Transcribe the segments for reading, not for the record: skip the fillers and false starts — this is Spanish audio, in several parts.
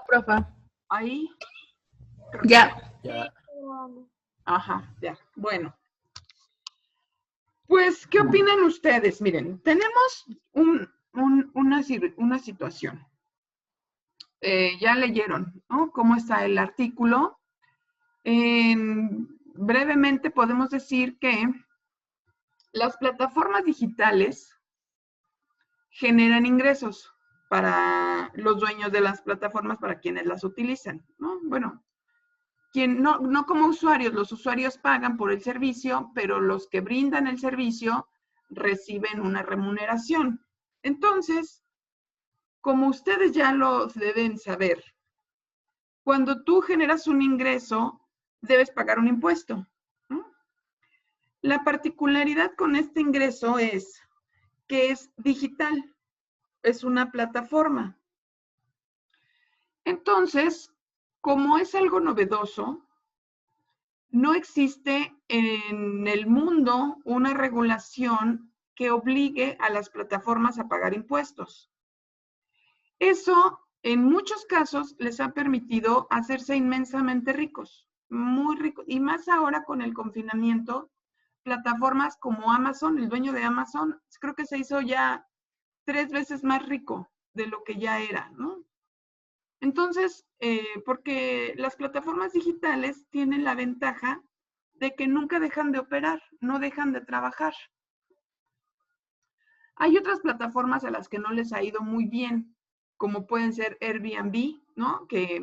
profa. Ahí. Ya. Ya. Ajá, ya. Bueno. Pues, ¿qué opinan ustedes? Miren, tenemos una situación. Ya leyeron, ¿no? ¿Cómo está el artículo? Brevemente podemos decir que las plataformas digitales generan ingresos para los dueños de las plataformas, para quienes las utilizan, ¿no? Bueno, no como usuarios, los usuarios pagan por el servicio, pero los que brindan el servicio reciben una remuneración. Entonces, como ustedes ya lo deben saber, cuando tú generas un ingreso, debes pagar un impuesto, ¿no? La particularidad con este ingreso es que es digital, es una plataforma. Entonces, como es algo novedoso, no existe en el mundo una regulación que obligue a las plataformas a pagar impuestos. Eso, en muchos casos, les ha permitido hacerse inmensamente ricos, muy ricos, y más ahora con el confinamiento, plataformas como Amazon, el dueño de Amazon, creo que se hizo ya 3 veces más rico de lo que ya era, ¿no? Entonces, porque las plataformas digitales tienen la ventaja de que nunca dejan de operar, no dejan de trabajar. Hay otras plataformas a las que no les ha ido muy bien, como pueden ser Airbnb, ¿no? Que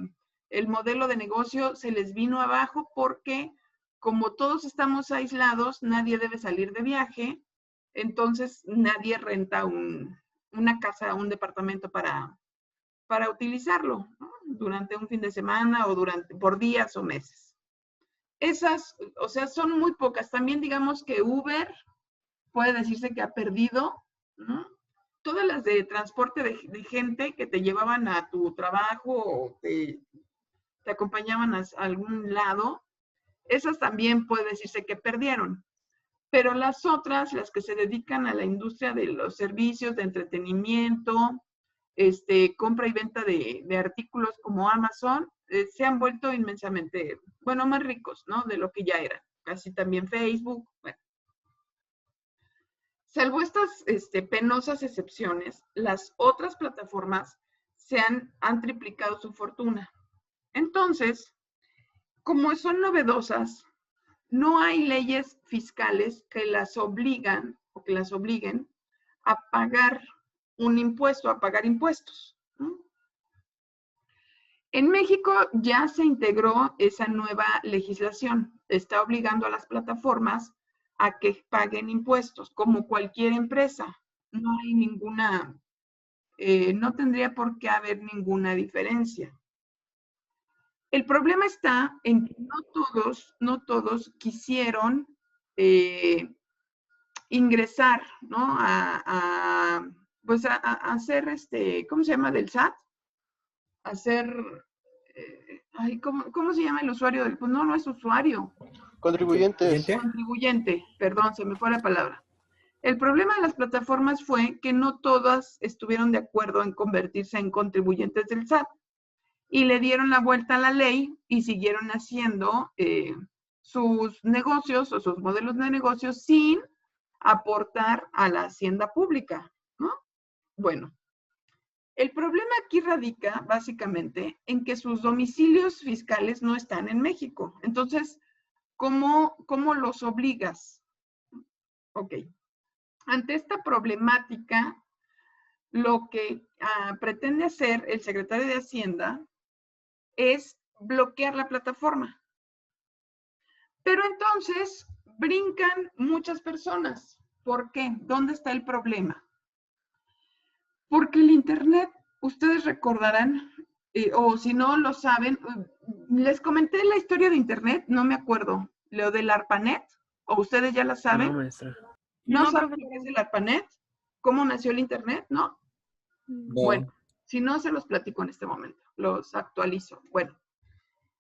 el modelo de negocio se les vino abajo porque como todos estamos aislados, nadie debe salir de viaje, entonces nadie renta una casa, un departamento para utilizarlo, ¿no? Durante un fin de semana o por días o meses. Esas, o sea, son muy pocas. También digamos que Uber puede decirse que ha perdido, ¿no? Todas las de transporte de gente que te llevaban a tu trabajo o te acompañaban a algún lado, esas también puede decirse que perdieron. Pero las otras, las que se dedican a la industria de los servicios de entretenimiento, compra y venta de artículos como Amazon, se han vuelto inmensamente, bueno, más ricos, ¿no? De lo que ya eran. Casi también Facebook, bueno. Salvo estas penosas excepciones, las otras plataformas han triplicado su fortuna. Entonces, como son novedosas, no hay leyes fiscales que las obligan o que las obliguen a pagar un impuesto, a pagar impuestos, ¿no? En México ya se integró esa nueva legislación. Está obligando a las plataformas a que paguen impuestos, como cualquier empresa. No hay ninguna, no tendría por qué haber ninguna diferencia. El problema está en que no todos quisieron ingresar, ¿no? Pues a hacer ¿cómo se llama? Del SAT. Hacer, ay, ¿cómo se llama el usuario del? Pues no es usuario. Contribuyentes. Contribuyente, perdón, se me fue la palabra. El problema de las plataformas fue que no todas estuvieron de acuerdo en convertirse en contribuyentes del SAT y le dieron la vuelta a la ley y siguieron haciendo sus negocios o sus modelos de negocios sin aportar a la hacienda pública, ¿no? Bueno, el problema aquí radica básicamente en que sus domicilios fiscales no están en México. Entonces, ¿cómo los obligas? Ok. Ante esta problemática, lo que pretende hacer el secretario de Hacienda es bloquear la plataforma. Pero entonces brincan muchas personas. ¿Por qué? ¿Dónde está el problema? Porque el Internet, ustedes recordarán, o si no lo saben, les comenté la historia de Internet, no me acuerdo, lo del ARPANET, o ustedes ya la saben. No, maestra. ¿No saben qué es el ARPANET? ¿Cómo nació el Internet? ¿No? No. Bueno, si no, se los platico en este momento, los actualizo. Bueno,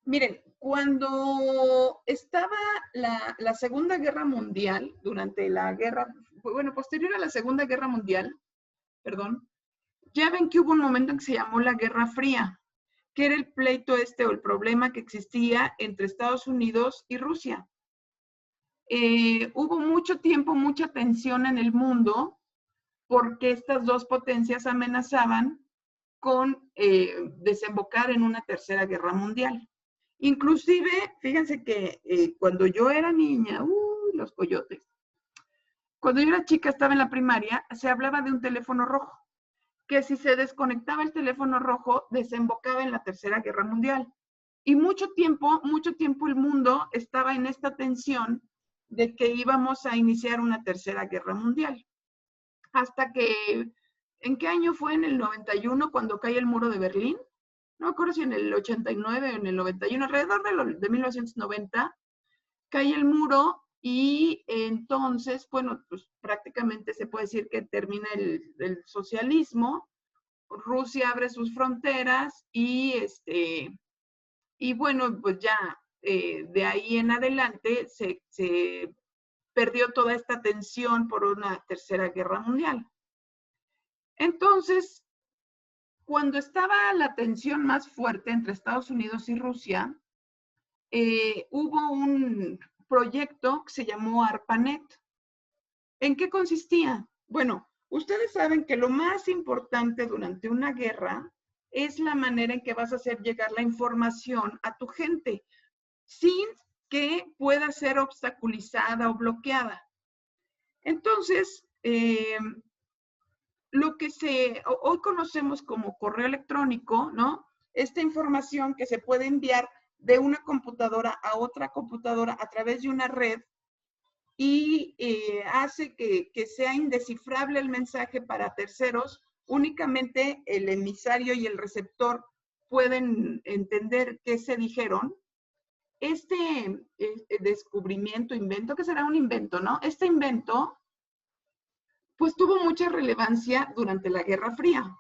miren, cuando estaba la Segunda Guerra Mundial, durante la guerra, bueno, posterior a la Segunda Guerra Mundial, perdón, ya ven que hubo un momento en que se llamó la Guerra Fría, que era el pleito o el problema que existía entre Estados Unidos y Rusia. Hubo mucho tiempo, mucha tensión en el mundo porque estas dos potencias amenazaban con desembocar en una tercera guerra mundial. Inclusive, fíjense que cuando yo era niña, los coyotes, cuando yo era chica, estaba en la primaria, se hablaba de un teléfono rojo, que si se desconectaba el teléfono rojo, desembocaba en la tercera guerra mundial. Y mucho tiempo el mundo estaba en esta tensión de que íbamos a iniciar una tercera guerra mundial. Hasta que, ¿en qué año fue? En el 91, cuando cae el muro de Berlín. No me acuerdo si en el 89 o en el 91, alrededor de 1990, cae el muro y entonces, bueno, pues prácticamente se puede decir que termina el socialismo, Rusia abre sus fronteras y bueno, pues ya de ahí en adelante se perdió toda esta tensión por una tercera guerra mundial. Entonces, cuando estaba la tensión más fuerte entre Estados Unidos y Rusia, hubo un proyecto que se llamó ARPANET. ¿En qué consistía? Bueno, ustedes saben que lo más importante durante una guerra es la manera en que vas a hacer llegar la información a tu gente, sin que pueda ser obstaculizada o bloqueada. Entonces, lo que hoy conocemos como correo electrónico, ¿no? Esta información que se puede enviar de una computadora a otra computadora a través de una red y hace que sea indescifrable el mensaje para terceros. Únicamente el emisario y el receptor pueden entender qué se dijeron. Este descubrimiento, invento, que será un invento, ¿no? Este invento, pues tuvo mucha relevancia durante la Guerra Fría.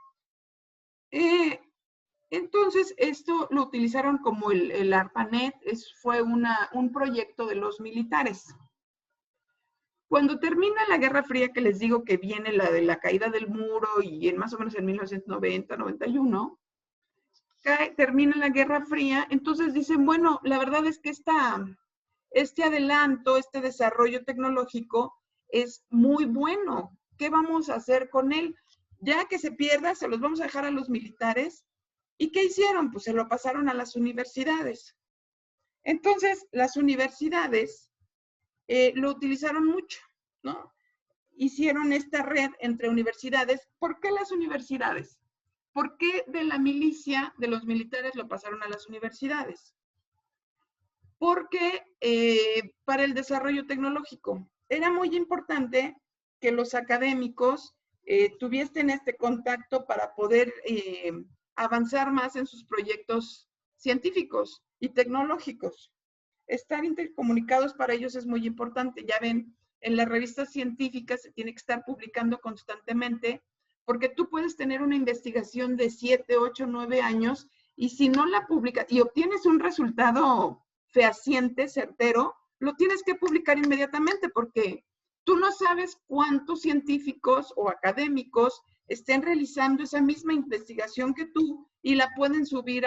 Entonces, esto lo utilizaron como el ARPANET, fue un proyecto de los militares. Cuando termina la Guerra Fría, que les digo que viene la de la caída del muro y más o menos en 1990, 91, termina la Guerra Fría, entonces dicen, bueno, la verdad es que este adelanto, este desarrollo tecnológico es muy bueno. ¿Qué vamos a hacer con él? Ya que se pierda, se los vamos a dejar a los militares. ¿Y qué hicieron? Pues se lo pasaron a las universidades. Entonces, las universidades lo utilizaron mucho, ¿no? Hicieron esta red entre universidades. ¿Por qué las universidades? ¿Por qué de la milicia, de los militares, lo pasaron a las universidades? Porque para el desarrollo tecnológico era muy importante que los académicos tuviesen este contacto para poder avanzar más en sus proyectos científicos y tecnológicos. Estar intercomunicados para ellos es muy importante. Ya ven, en las revistas científicas se tiene que estar publicando constantemente, porque tú puedes tener una investigación de 7, 8, 9 años y si no la publicas y obtienes un resultado fehaciente, certero, lo tienes que publicar inmediatamente porque tú no sabes cuántos científicos o académicos estén realizando esa misma investigación que tú y la pueden subir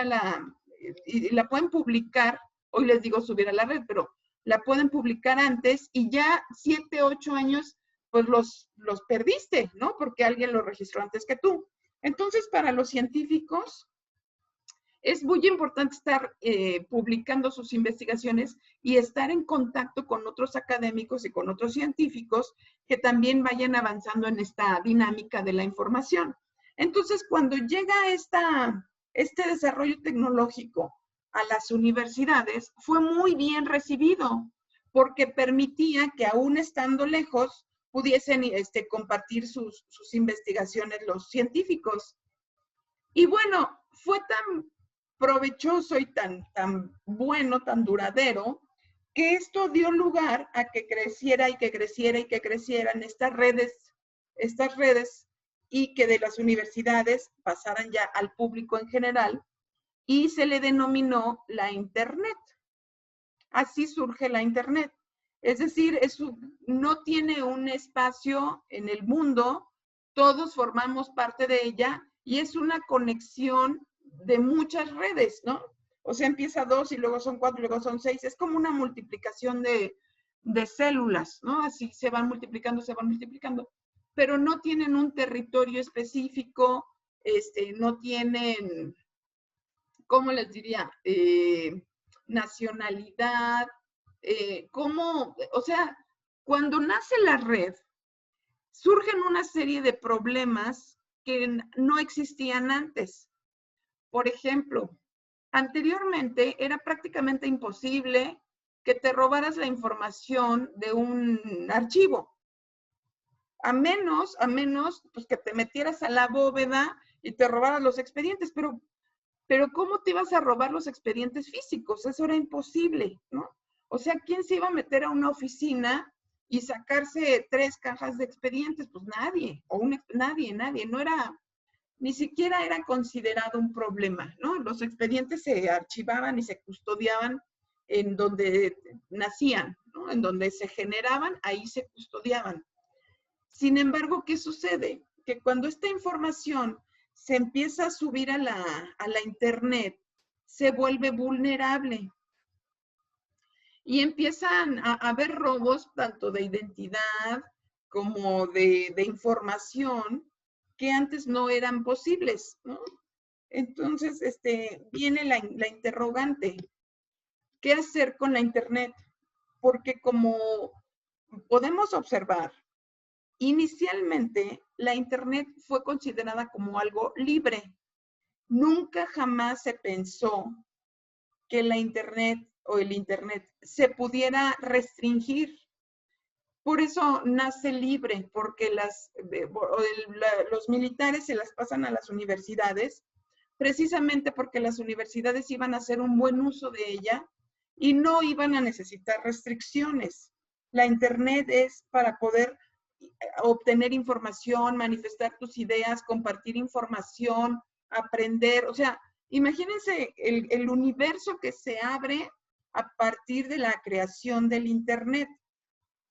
y la pueden publicar. Hoy les digo subir a la red, pero la pueden publicar antes y ya 7, 8 años, pues los perdiste, ¿no? Porque alguien lo registró antes que tú. Entonces, para los científicos, es muy importante estar publicando sus investigaciones y estar en contacto con otros académicos y con otros científicos que también vayan avanzando en esta dinámica de la información. Entonces, cuando llega este desarrollo tecnológico a las universidades, fue muy bien recibido porque permitía que aún estando lejos pudiesen compartir sus investigaciones los científicos. Y bueno, fue tan provechoso y tan bueno, tan duradero, que esto dio lugar a que creciera y que creciera y que crecieran estas redes y que de las universidades pasaran ya al público en general y se le denominó la Internet. Así surge la Internet. Es decir, no tiene un espacio en el mundo, todos formamos parte de ella y es una conexión de muchas redes, ¿no? O sea, empieza 2 y luego son 4 y luego son 6. Es como una multiplicación de células, ¿no? Así se van multiplicando, pero no tienen un territorio específico, no tienen, ¿cómo les diría? Nacionalidad, ¿cómo? O sea, cuando nace la red, surgen una serie de problemas que no existían antes. Por ejemplo, anteriormente era prácticamente imposible que te robaras la información de un archivo. A menos, pues que te metieras a la bóveda y te robaras los expedientes, pero ¿cómo te ibas a robar los expedientes físicos? Eso era imposible, ¿no? O sea, ¿quién se iba a meter a una oficina y sacarse 3 cajas de expedientes? Pues nadie, nadie, no era, ni siquiera era considerado un problema, ¿no? Los expedientes se archivaban y se custodiaban en donde nacían, ¿no? En donde se generaban, ahí se custodiaban. Sin embargo, ¿qué sucede? Que cuando esta información se empieza a subir a la internet, se vuelve vulnerable. Y empiezan a haber robos tanto de identidad como de información que antes no eran posibles, ¿no? Entonces, viene la interrogante. ¿Qué hacer con la internet? Porque como podemos observar, inicialmente, la internet fue considerada como algo libre. Nunca jamás se pensó que la internet o el internet se pudiera restringir. Por eso nace libre, porque los militares se las pasan a las universidades, precisamente porque las universidades iban a hacer un buen uso de ella y no iban a necesitar restricciones. La internet es para poder obtener información, manifestar tus ideas, compartir información, aprender. O sea, imagínense el universo que se abre a partir de la creación del internet.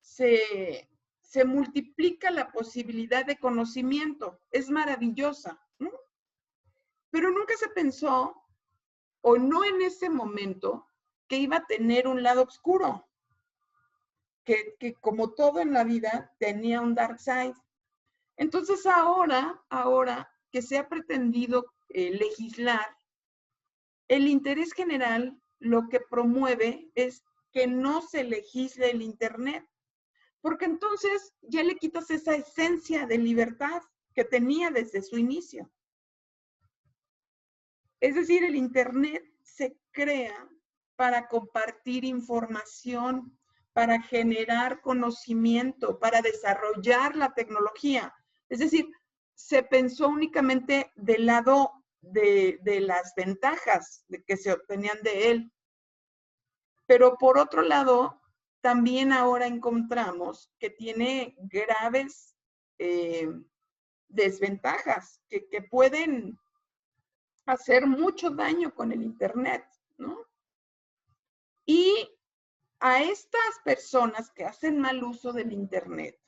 Se multiplica la posibilidad de conocimiento. Es maravillosa, ¿no? Pero nunca se pensó, o no en ese momento, que iba a tener un lado oscuro. Que como todo en la vida, tenía un dark side. Entonces ahora que se ha pretendido legislar, el interés general lo que promueve es que no se legisle el internet, porque entonces ya le quitas esa esencia de libertad que tenía desde su inicio. Es decir, el internet se crea para compartir información, para generar conocimiento, para desarrollar la tecnología. Es decir, se pensó únicamente del lado de las ventajas que se obtenían de él. Pero por otro lado, también ahora encontramos que tiene graves desventajas que pueden hacer mucho daño con el internet, ¿no? Y a estas personas que hacen mal uso del internet,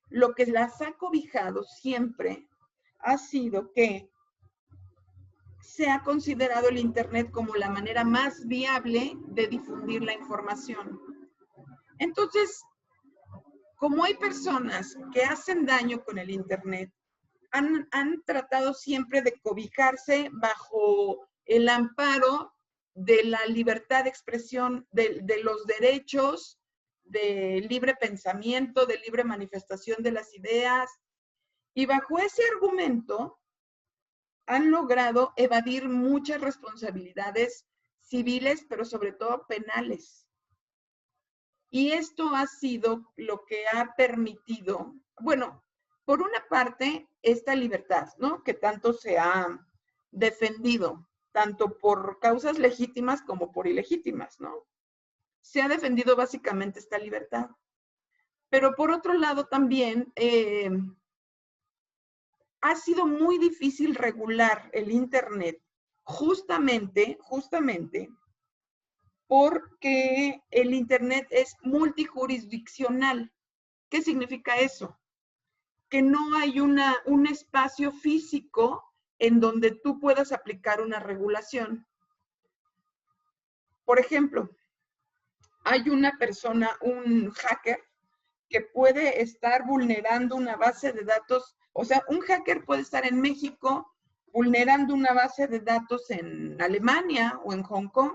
lo que las ha cobijado siempre ha sido que se ha considerado el internet como la manera más viable de difundir la información. Entonces, como hay personas que hacen daño con el internet, han tratado siempre de cobijarse bajo el amparo de la libertad de expresión, de los derechos, de libre pensamiento, de libre manifestación de las ideas. Y bajo ese argumento han logrado evadir muchas responsabilidades civiles, pero sobre todo penales. Y esto ha sido lo que ha permitido, bueno, por una parte, esta libertad, ¿no? Que tanto se ha defendido, tanto por causas legítimas como por ilegítimas, ¿no? Se ha defendido básicamente esta libertad. Pero por otro lado también, ha sido muy difícil regular el internet, justamente, porque el internet es multijurisdiccional. ¿Qué significa eso? Que no hay un espacio físico en donde tú puedas aplicar una regulación. Por ejemplo, hay una persona, un hacker, que puede estar vulnerando una base de datos. O sea, un hacker puede estar en México vulnerando una base de datos en Alemania o en Hong Kong.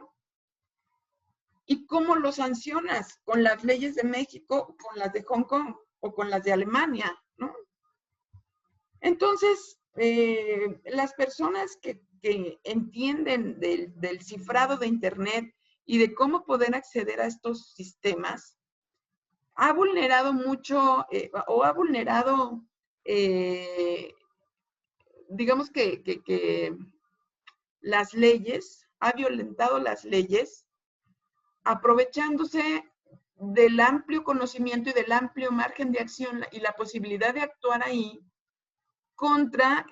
¿Y cómo lo sancionas? ¿Con las leyes de México, con las de Hong Kong o con las de Alemania, ¿no? Entonces, las personas que entienden del cifrado de Internet y de cómo poder acceder a estos sistemas, ha vulnerado mucho o ha vulnerado, digamos que las leyes, ha violentado las leyes, aprovechándose del amplio conocimiento y del amplio margen de acción y la posibilidad de actuar ahí contra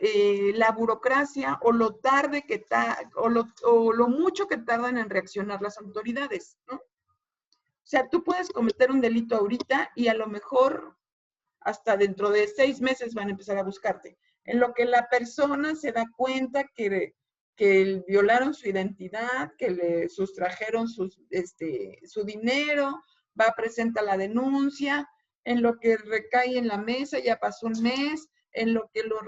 la burocracia o lo tarde que o lo mucho que tardan en reaccionar las autoridades, ¿no? O sea, tú puedes cometer un delito ahorita y a lo mejor hasta dentro de 6 meses van a empezar a buscarte. En lo que la persona se da cuenta que violaron su identidad, que le sustrajeron su dinero, va a presentar la denuncia, en lo que recae en la mesa ya pasó un mes, en lo que lo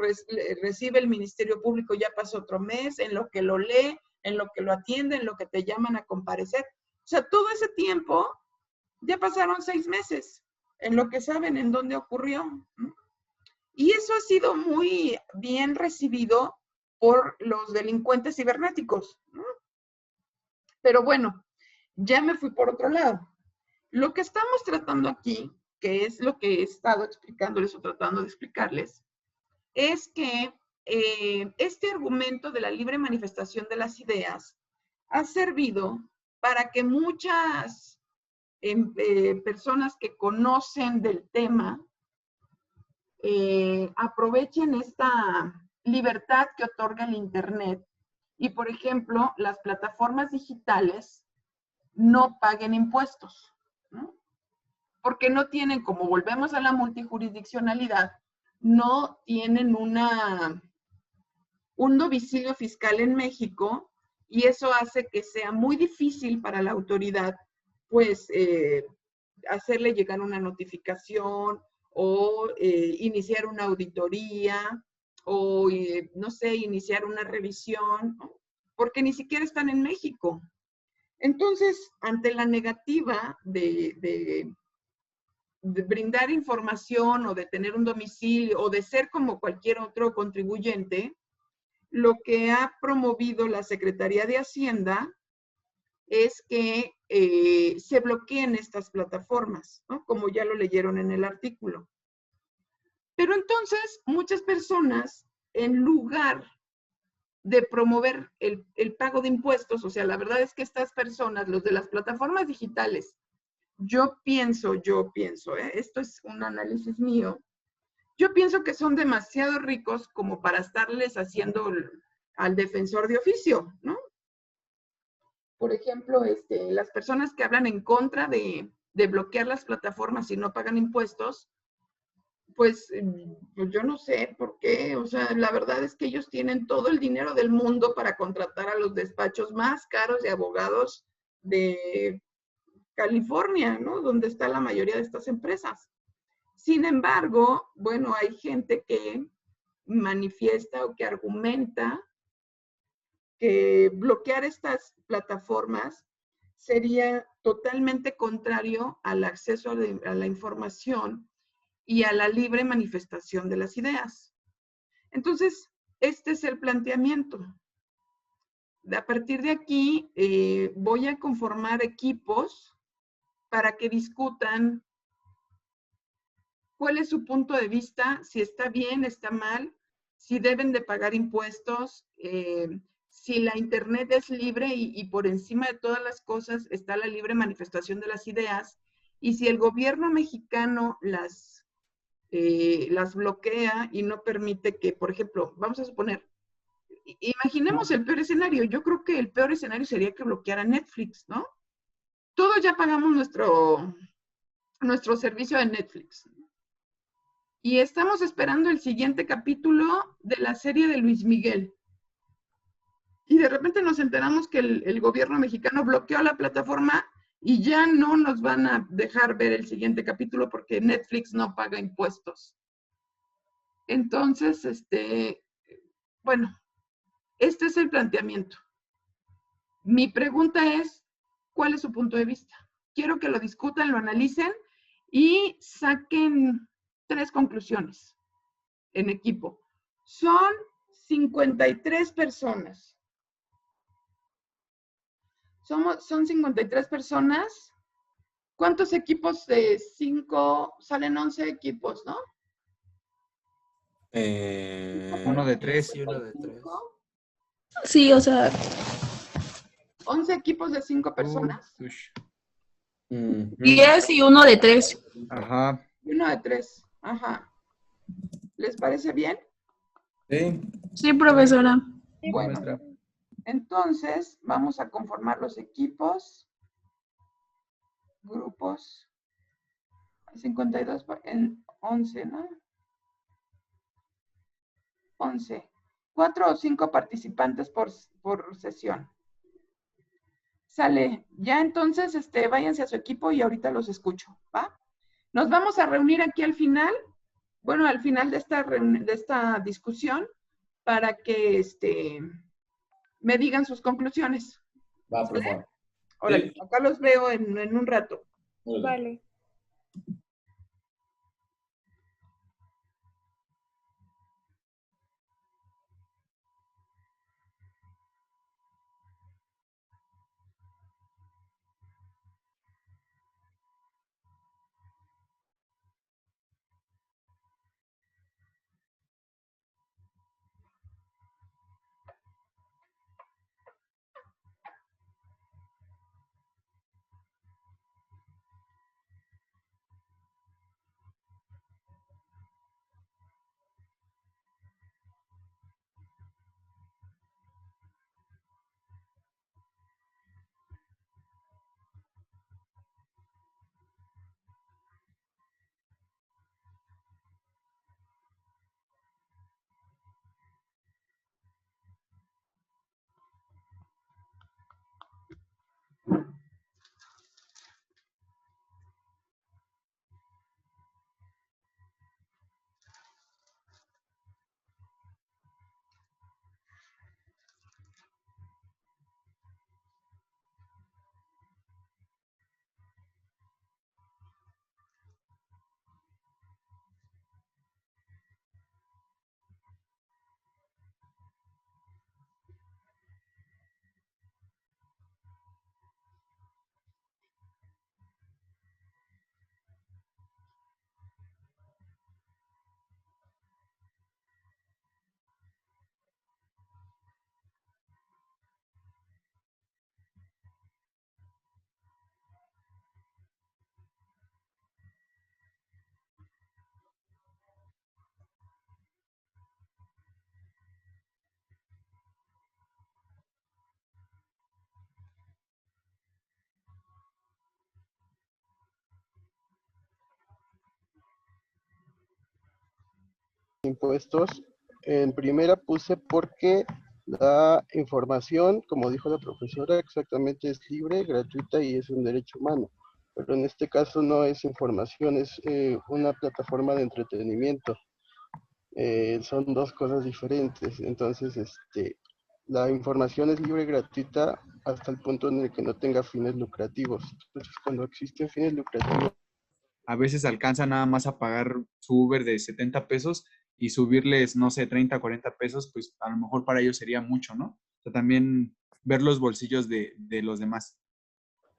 recibe el Ministerio Público ya pasó otro mes, en lo que lo lee, en lo que lo atiende, en lo que te llaman a comparecer. O sea, todo ese tiempo ya pasaron 6 meses en lo que saben en dónde ocurrió. Y eso ha sido muy bien recibido por los delincuentes cibernéticos, ¿no? Pero bueno, ya me fui por otro lado. Lo que estamos tratando aquí, que es lo que he estado explicándoles o tratando de explicarles, es que este argumento de la libre manifestación de las ideas ha servido para que muchas personas que conocen del tema aprovechen esta libertad que otorga el Internet y, por ejemplo, las plataformas digitales no paguen impuestos, ¿no? Porque no tienen, como volvemos a la multijurisdiccionalidad, no tienen un domicilio fiscal en México y eso hace que sea muy difícil para la autoridad, pues, hacerle llegar una notificación o iniciar una auditoría o, no sé, iniciar una revisión, ¿no? Porque ni siquiera están en México. Entonces, ante la negativa de brindar información o de tener un domicilio o de ser como cualquier otro contribuyente, lo que ha promovido la Secretaría de Hacienda es que se bloqueen estas plataformas, ¿no? Como ya lo leyeron en el artículo. Pero entonces, muchas personas, en lugar de promover el pago de impuestos, o sea, la verdad es que estas personas, los de las plataformas digitales, yo pienso, esto es un análisis mío, yo pienso que son demasiado ricos como para estarles haciendo al defensor de oficio, ¿no? Por ejemplo, las personas que hablan en contra de bloquear las plataformas y no pagan impuestos, pues yo no sé por qué. O sea, la verdad es que ellos tienen todo el dinero del mundo para contratar a los despachos más caros de abogados de California, ¿no? Donde está la mayoría de estas empresas. Sin embargo, bueno, hay gente que manifiesta o que argumenta que bloquear estas plataformas sería totalmente contrario al acceso a la información y a la libre manifestación de las ideas. Entonces, este es el planteamiento. A partir de aquí, voy a conformar equipos para que discutan cuál es su punto de vista, si está bien, está mal, si deben de pagar impuestos, si la Internet es libre y por encima de todas las cosas está la libre manifestación de las ideas, y si el gobierno mexicano las bloquea y no permite que, por ejemplo, vamos a suponer, imaginemos el peor escenario. Yo creo que el peor escenario sería que bloqueara Netflix, ¿no? Todos ya pagamos nuestro servicio de Netflix. Y estamos esperando el siguiente capítulo de la serie de Luis Miguel. y de repente nos enteramos que el gobierno mexicano bloqueó la plataforma y ya no nos van a dejar ver el siguiente capítulo porque Netflix no paga impuestos. Entonces, bueno, este es el planteamiento. Mi pregunta es, ¿cuál es su punto de vista? Quiero que lo discutan, lo analicen y saquen 3 conclusiones en equipo. Son 53 personas. Son 53 personas. ¿Cuántos equipos de 5? Salen 11 equipos, ¿no? Uno de 3. Sí, uno de 3. Sí, o sea, 11 equipos de 5 personas. Ujú. 10 y uno de 3. Ajá. Y uno de 3. Ajá. ¿Les parece bien? Sí. Sí, profesora. Bueno, Maestra. entonces vamos a conformar los equipos, grupos. 52 en 11, ¿no? 11. 4 o 5 participantes por sesión. Sale. Ya entonces, váyanse a su equipo y ahorita los escucho, ¿va? Nos vamos a reunir aquí al final, bueno, al final de esta discusión, para que, me digan sus conclusiones. Va, profe. Órale, Sí. acá los veo en un rato. Vale. Impuestos. En primera puse porque la información, como dijo la profesora, exactamente es libre, gratuita y es un derecho humano. Pero en este caso no es información, es una plataforma de entretenimiento. Son dos cosas diferentes. Entonces, la información es libre y gratuita hasta el punto en el que no tenga fines lucrativos. Entonces, cuando existen fines lucrativos, A veces alcanza nada más a pagar su Uber de 70 pesos y subirles, no sé, 30, 40 pesos, pues a lo mejor para ellos sería mucho, ¿no? O sea, también ver los bolsillos de los demás.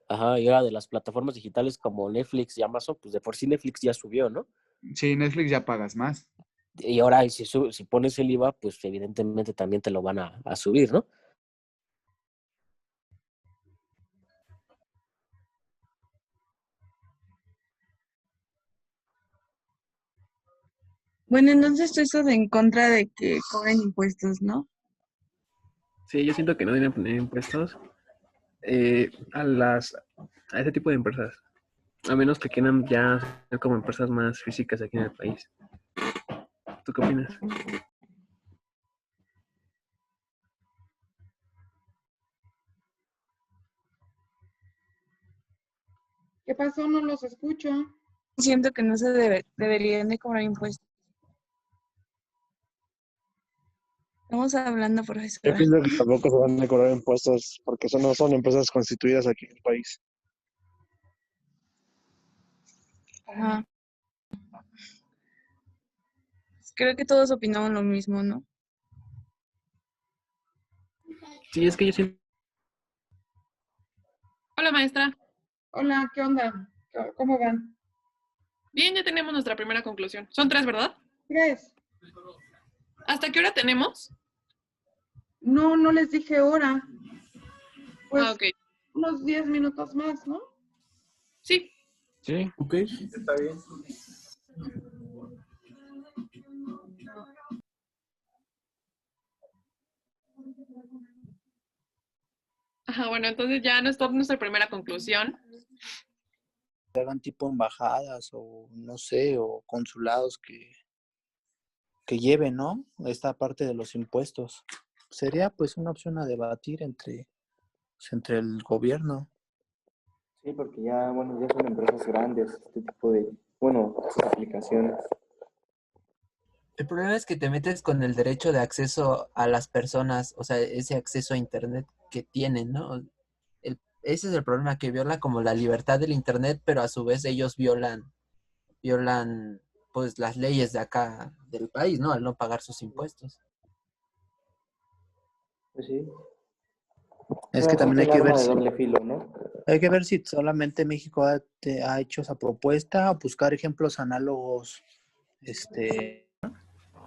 Ajá, y ahora de las plataformas digitales como Netflix y Amazon, pues de por sí Netflix ya subió, ¿no? Sí, Netflix ya pagas más. Y ahora si pones el IVA, pues evidentemente también te lo van a subir, ¿no? Bueno, entonces tú estás en contra de que cobren impuestos, ¿no? Sí, yo siento que no deben poner impuestos a ese tipo de empresas, a menos que quieran ya ser como empresas más físicas aquí en el país. ¿Tú qué opinas? ¿Qué pasó? No los escucho. Siento que no se deberían de cobrar impuestos. Estamos hablando, Yo profesora. pienso que tampoco se van a cobrar impuestos porque no son empresas constituidas aquí en el país. Ajá. Creo que todos opinamos lo mismo, ¿no? Sí, es que yo siento Hola, maestra. Hola, ¿qué onda? ¿Cómo van? Bien, ya tenemos nuestra primera conclusión. Son 3, ¿verdad? 3. ¿Hasta qué hora tenemos? No, no les dije hora. Pues Ah, ok. unos 10 minutos más, ¿no? Sí. Sí. Ok, está bien. Ajá, bueno, entonces ya nuestra primera conclusión. Que hagan tipo embajadas o no sé, o consulados que lleven, ¿no? Esta parte de los impuestos. Sería pues una opción a debatir entre el gobierno. Sí, porque ya, bueno, ya son empresas grandes, este tipo de, bueno, sus aplicaciones. El problema es que te metes con el derecho de acceso a las personas, o sea, ese acceso a Internet que tienen, ¿no? Ese es el problema, que viola como la libertad del Internet, pero a su vez ellos violan pues las leyes de acá del país, ¿no? Al no pagar sus impuestos. Pues sí. Es Ahora que sí también que hay un que ver arma de si, doble filo, ¿no? hay que ver si solamente México ha hecho esa propuesta o buscar ejemplos análogos,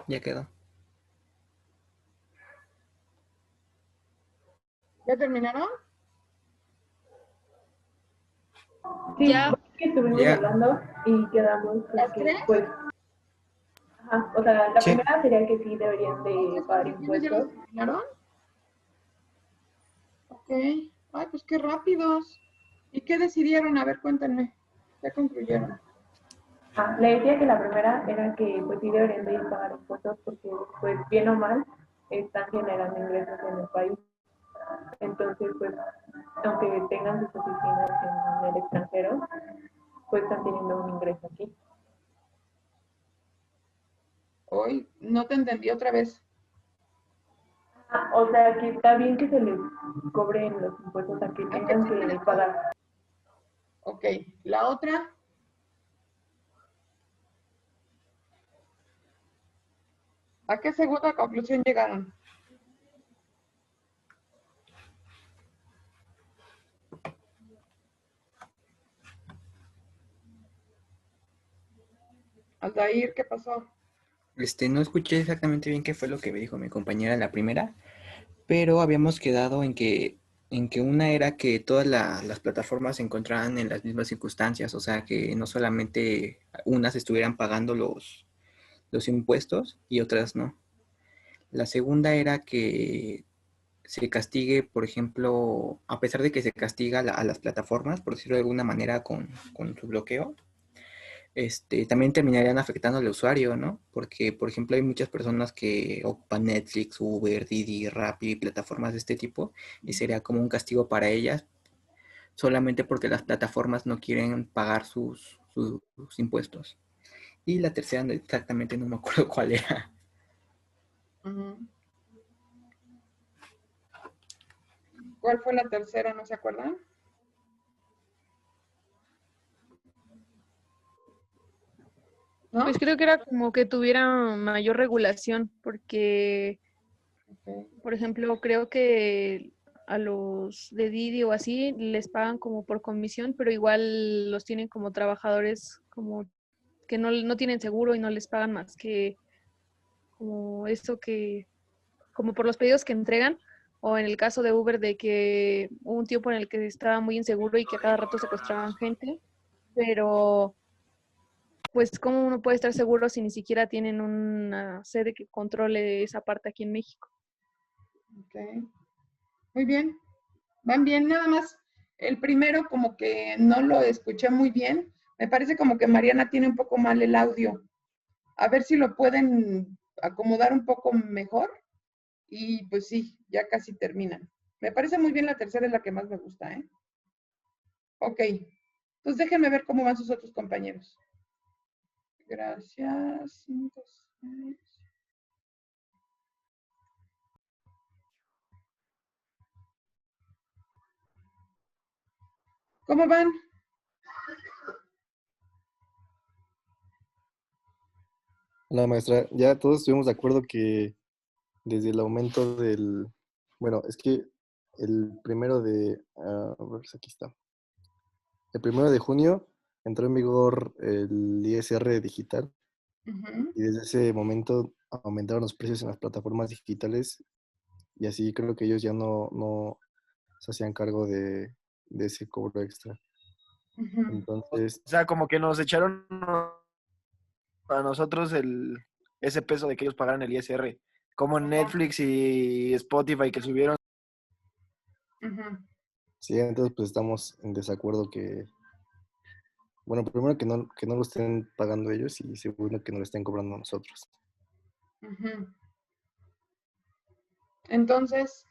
Ya quedó. ¿Ya terminaron? Sí, Ya. que estuvimos Ya. hablando y quedamos en ¿Las que, 3? pues, ajá, o sea, la Sí. primera sería que sí deberían de pagar ¿Ya impuestos. las terminaron? Ok. Ay, pues qué rápidos. ¿Y qué decidieron? A ver, cuéntenme. ¿Qué concluyeron? Ah, le decía que la primera era que pues sí deberían de pagar impuestos porque pues bien o mal están generando ingresos en el país. Entonces pues aunque tengan sus oficinas en el extranjero, pues están teniendo un ingreso aquí. Hoy no te entendí otra vez. Ah, o sea que está bien que se les cobren los impuestos a que ¿A qué tengan sí se que les pagar. Ok. ¿La otra? ¿A qué segunda conclusión llegaron? Aldair, ¿qué pasó? No escuché exactamente bien qué fue lo que me dijo mi compañera en la primera, pero habíamos quedado en que una era que todas las plataformas se encontraran en las mismas circunstancias, o sea, que no solamente unas estuvieran pagando los impuestos y otras no. La segunda era que se castigue, por ejemplo, a pesar de que se castiga a las plataformas, por decirlo de alguna manera, con su bloqueo, también terminarían afectando al usuario, ¿no? Porque, por ejemplo, hay muchas personas que ocupan Netflix, Uber, Didi, Rappi y plataformas de este tipo, y sería como un castigo para ellas, solamente porque las plataformas no quieren pagar sus impuestos. Y la tercera, exactamente no me acuerdo cuál era. Ujú. ¿Cuál fue la tercera? ¿No se acuerdan? ¿No? Pues creo que era como que tuviera mayor regulación, porque, Ok. por ejemplo, creo que a los de Didi o así les pagan como por comisión, pero igual los tienen como trabajadores como que no tienen seguro y no les pagan más que como esto que, como por los pedidos que entregan, o en el caso de Uber de que hubo un tiempo en el que estaba muy inseguro y que a cada rato secuestraban gente, pero pues cómo uno puede estar seguro si ni siquiera tienen una sede que controle esa parte aquí en México. Ok. Muy bien. Van bien, nada más. El primero como que no lo escuché muy bien. Me parece como que Mariana tiene un poco mal el audio. A ver si lo pueden acomodar un poco mejor. Y pues sí, ya casi terminan. Me parece muy bien la tercera, es la que más me gusta, ¿eh? Ok. Entonces déjenme ver cómo van sus otros compañeros. Gracias. 5, 6. ¿Cómo van? La maestra, ya todos estuvimos de acuerdo que desde el aumento del, bueno, es que el primero de, a ver si aquí está, el primero de junio entró en vigor el ISR digital Ujú. y desde ese momento aumentaron los precios en las plataformas digitales y así creo que ellos ya no se hacían cargo de ese cobro extra. Ujú. Entonces, O sea, como que nos echaron a nosotros ese peso de que ellos pagaran el ISR. Como Netflix y Spotify que subieron. Ujú. sí, entonces pues estamos en desacuerdo que, bueno, primero que no lo estén pagando ellos y segundo que no lo estén cobrando a nosotros. Ujú. Entonces,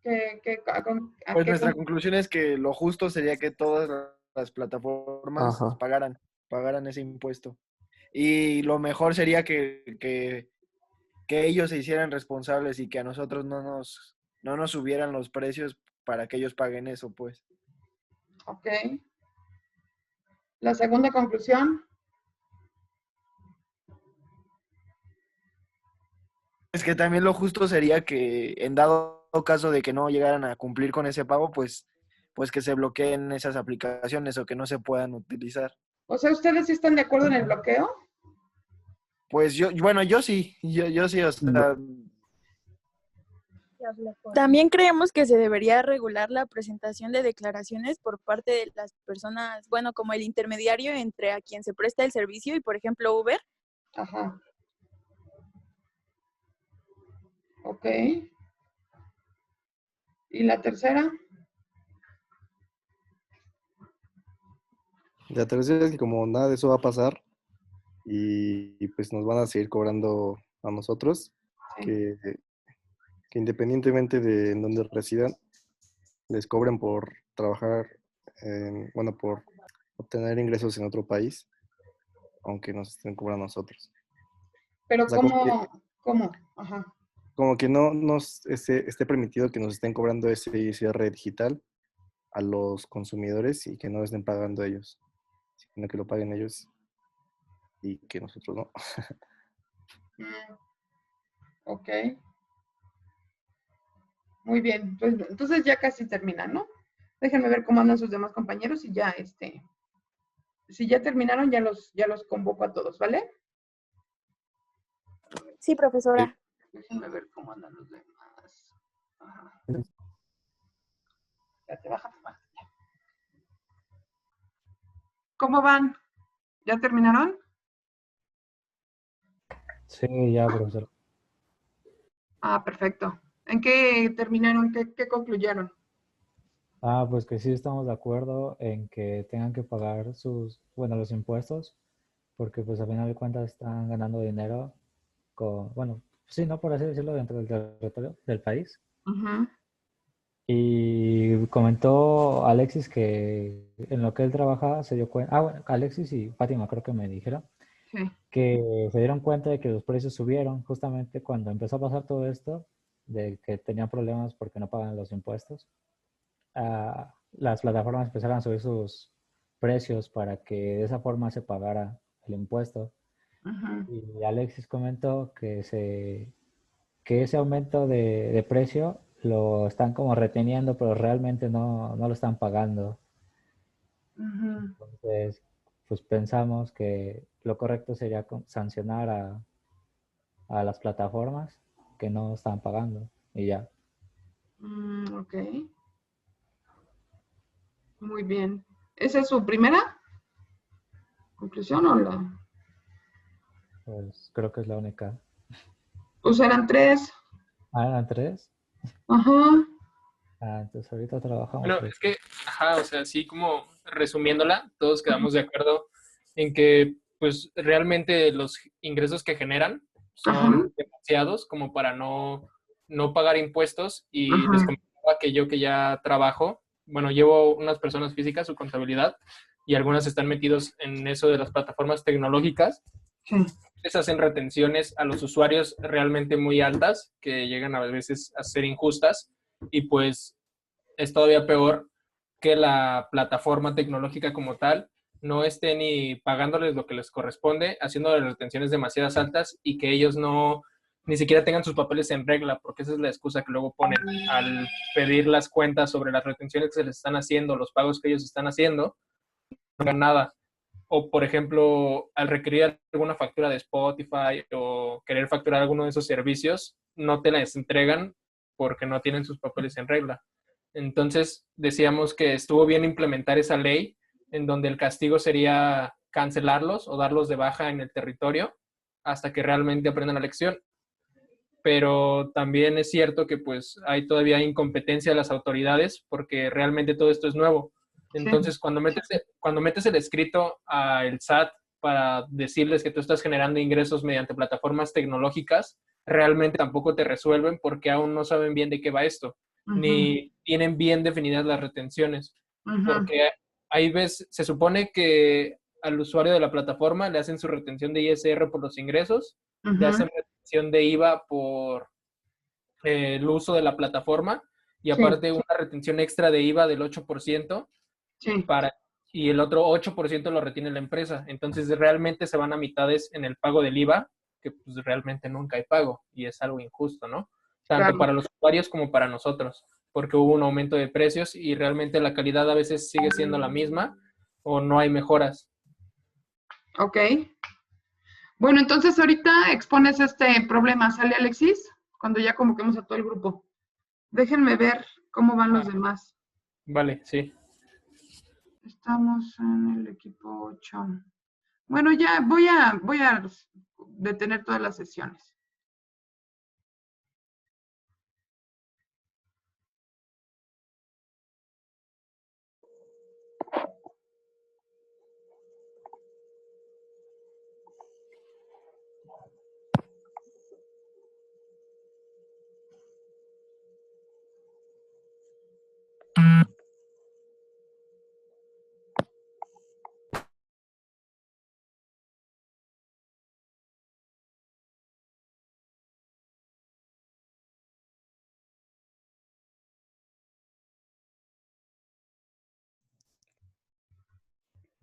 ¿a Pues qué nuestra conclusión es que lo justo sería que todas las plataformas Ajá. pagaran ese impuesto. Y lo mejor sería que ellos se hicieran responsables y que a nosotros no nos subieran los precios para que ellos paguen eso, pues. Ok. La segunda conclusión. Es que también lo justo sería que en dado caso de que no llegaran a cumplir con ese pago, pues que se bloqueen esas aplicaciones o que no se puedan utilizar. O sea, ¿ustedes sí están de acuerdo en el bloqueo? Pues yo sí, yo sí, o sea, También creemos que se debería regular la presentación de declaraciones por parte de las personas, bueno, como el intermediario entre a quien se presta el servicio y, por ejemplo, Uber. Ajá. Ok. ¿Y la tercera? La tercera es que como nada de eso va a pasar y pues nos van a seguir cobrando a nosotros, Sí. que independientemente de en dónde residan, les cobren por trabajar, bueno, por obtener ingresos en otro país, aunque nos estén cobrando a nosotros. Pero O sea, ¿cómo? Ajá. como que no nos esté permitido que nos estén cobrando ese ISR digital a los consumidores y que no estén pagando ellos, sino que lo paguen ellos y que nosotros no. Ok. Muy bien. Pues, entonces ya casi termina, ¿no? Déjenme ver cómo andan sus demás compañeros y ya, si ya terminaron, ya los convoco a todos, ¿vale? Sí, profesora. Déjenme ver cómo andan los demás. Ajá. Ya te bajas. ¿Cómo van? ¿Ya terminaron? Sí, ya, profesor. Ah, perfecto. ¿En qué terminaron? ¿Qué concluyeron? Pues que sí estamos de acuerdo en que tengan que pagar los impuestos, porque pues a final de cuentas están ganando dinero sí, ¿no? Por así decirlo, dentro del territorio del país. Ujú. Y comentó Alexis que en lo que él trabaja se dio cuenta, bueno, Alexis y Fátima creo que me dijeron Sí. que se dieron cuenta de que los precios subieron justamente cuando empezó a pasar todo esto, de que tenían problemas porque no pagan los impuestos. Las plataformas empezaron a subir sus precios para que de esa forma se pagara el impuesto. Ujú. Y Alexis comentó que ese aumento de precio lo están como reteniendo, pero realmente no lo están pagando. Ujú. Entonces, pues pensamos que lo correcto sería sancionar a las plataformas que no están pagando y ya. Ok. Muy bien. ¿Esa es su primera conclusión o la? Pues creo que es la única. Pues eran 3. ¿Eran 3? Ajá. Entonces ahorita trabajamos. Bueno, es que, o sea, así como resumiéndola, todos quedamos de acuerdo en que, pues, realmente los ingresos que generan son demasiados como para no pagar impuestos y les Ajá. comentaba que yo que ya trabajo, bueno, llevo unas personas físicas, su contabilidad, y algunas están metidos en eso de las plataformas tecnológicas. Sí. Les hacen retenciones a los usuarios realmente muy altas, que llegan a veces a ser injustas, y pues es todavía peor que la plataforma tecnológica como tal no esté ni pagándoles lo que les corresponde, haciendo retenciones demasiadas altas y que ellos no ni siquiera tengan sus papeles en regla, porque esa es la excusa que luego ponen al pedir las cuentas sobre las retenciones que se les están haciendo, los pagos que ellos están haciendo, no hagan nada. O, por ejemplo, al requerir alguna factura de Spotify o querer facturar alguno de esos servicios, no te las entregan porque no tienen sus papeles en regla. Entonces, decíamos que estuvo bien implementar esa ley en donde el castigo sería cancelarlos o darlos de baja en el territorio hasta que realmente aprendan la lección. Pero también es cierto que pues hay todavía incompetencia de las autoridades porque realmente todo esto es nuevo. Entonces, cuando metes el escrito al SAT para decirles que tú estás generando ingresos mediante plataformas tecnológicas, realmente tampoco te resuelven porque aún no saben bien de qué va esto, ni tienen bien definidas las retenciones. Porque ahí ves, se supone que al usuario de la plataforma le hacen su retención de ISR por los ingresos, le hacen retención de IVA por el uso de la plataforma y aparte una retención extra de IVA del 8%, y el otro 8% lo retiene la empresa. Entonces realmente se van a mitades en el pago del IVA, que pues realmente nunca hay pago y es algo injusto, ¿no? Tanto para los usuarios como para nosotros, porque hubo un aumento de precios y realmente la calidad a veces sigue siendo la misma o no hay mejoras. Ok. Bueno, entonces ahorita expones este problema, ¿sale, Alexis? Cuando ya convoquemos a todo el grupo. Déjenme ver cómo van los demás. Vale, sí. Estamos en el equipo 8. Bueno, ya voy a detener todas las sesiones.